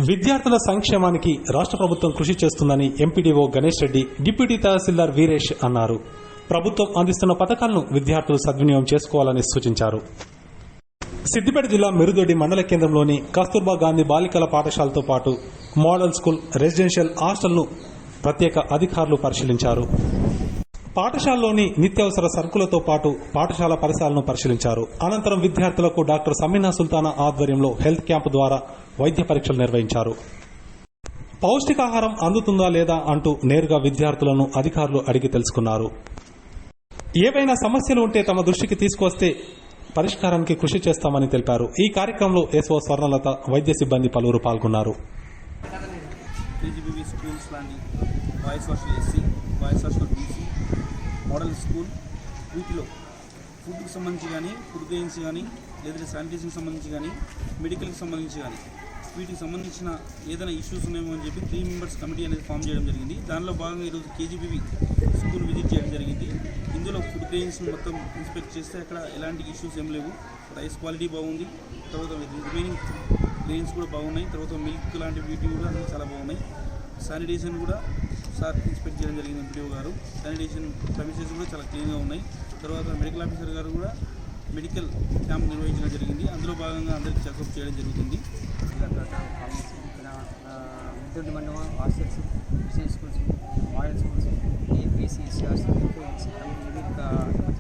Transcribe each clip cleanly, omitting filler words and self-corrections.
విద్యార్థుల సంక్షేమానికి రాష్ట్ర ప్రభుత్వం కృషి చేస్తుందని ఎంపీడీఓ గణేష్ రెడ్డి, డిప్యూటీ తహసీల్దార్ వీరేష్ అన్నారు. ప్రభుత్వం అందిస్తున్న పథకాలను విద్యార్థులు సద్వినియోగం చేసుకోవాలని సూచించారు. సిద్దిపేట జిల్లా మిరుదొడ్డి మండల కేంద్రంలోని కస్తూర్బా గాంధీ బాలికల పాఠశాలతో పాటు మోడల్ స్కూల్, రెసిడెన్షియల్ హాస్టల్ను ప్రత్యేక అధికారులు పరిశీలించారు. పాఠశాలలోని నిత్యావసర సరుకులతో పాటు పాఠశాల పరిసరాలను పరిశీలించారు. అనంతరం విద్యార్థులకు డాక్టర్ సమీనా సుల్తానా ఆధ్వర్యంలో హెల్త్ క్యాంపు ద్వారా వైద్య పరీక్షలు నిర్వహించారు. పౌష్టికాహారం అందుతుందా లేదా అంటూ నేరుగా విద్యార్థులను అధికారులు అడిగి తెలుసుకున్నారు. ఏవైనా సమస్యలు ఉంటే తమ దృష్టికి తీసుకొస్తే పరిష్కారానికి కృషి చేస్తామని తెలిపారు. ఈ కార్యక్రమంలో ఎస్ఓ స్వర్ణలత, వైద్య సిబ్బంది పలువురు పాల్గొన్నారు. మోడల్ స్కూల్ వీటిలో ఫుడ్కి సంబంధించి కానీ, ఫుడ్ గ్రెయిన్స్ కానీ, లేదా శానిటేషన్కి సంబంధించి కానీ, మెడికల్కి సంబంధించి కానీ, వీటికి సంబంధించిన ఏదైనా ఇష్యూస్ ఉన్నాయేమో అని చెప్పి 3 మెంబర్స్ కమిటీ అనేది ఫామ్ చేయడం జరిగింది. దానిలో భాగంగా ఈరోజు కేజీబీవీ స్కూల్ విజిట్ చేయడం జరిగింది. ఇందులో ఫుడ్ గ్రెయిన్స్ మొత్తం ఇన్స్పెక్ట్ చేస్తే అక్కడ ఎలాంటి ఇష్యూస్ ఏం లేవు. రైస్ క్వాలిటీ బాగుంది, తర్వాత రిమైనింగ్ గ్రెయిన్స్ కూడా బాగున్నాయి, తర్వాత మిల్క్ లాంటి వీటి కూడా చాలా బాగున్నాయి. శానిటేషన్ కూడా సార్ ఇన్స్పెక్ట్ చేయడం జరిగింది ఎంపీడీఓ గారు. శానిటేషన్ సర్వీసెస్ కూడా చాలా క్లీన్గా ఉన్నాయి. తర్వాత మెడికల్ ఆఫీసర్ గారు కూడా మెడికల్ క్యాంప్ నిర్వహించడం జరిగింది. అందులో భాగంగా అందరికీ చెకప్ చేయడం జరుగుతుంది. మిరుదొడ్డి మండలం hostels, residential schools, model schools, APC, SC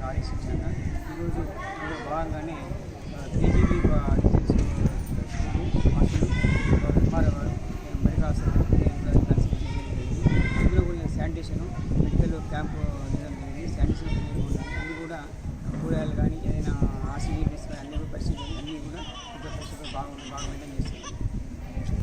RS ఇచ్చాక ఈరోజు భాగంగానే కేజీబీ హాస్టల్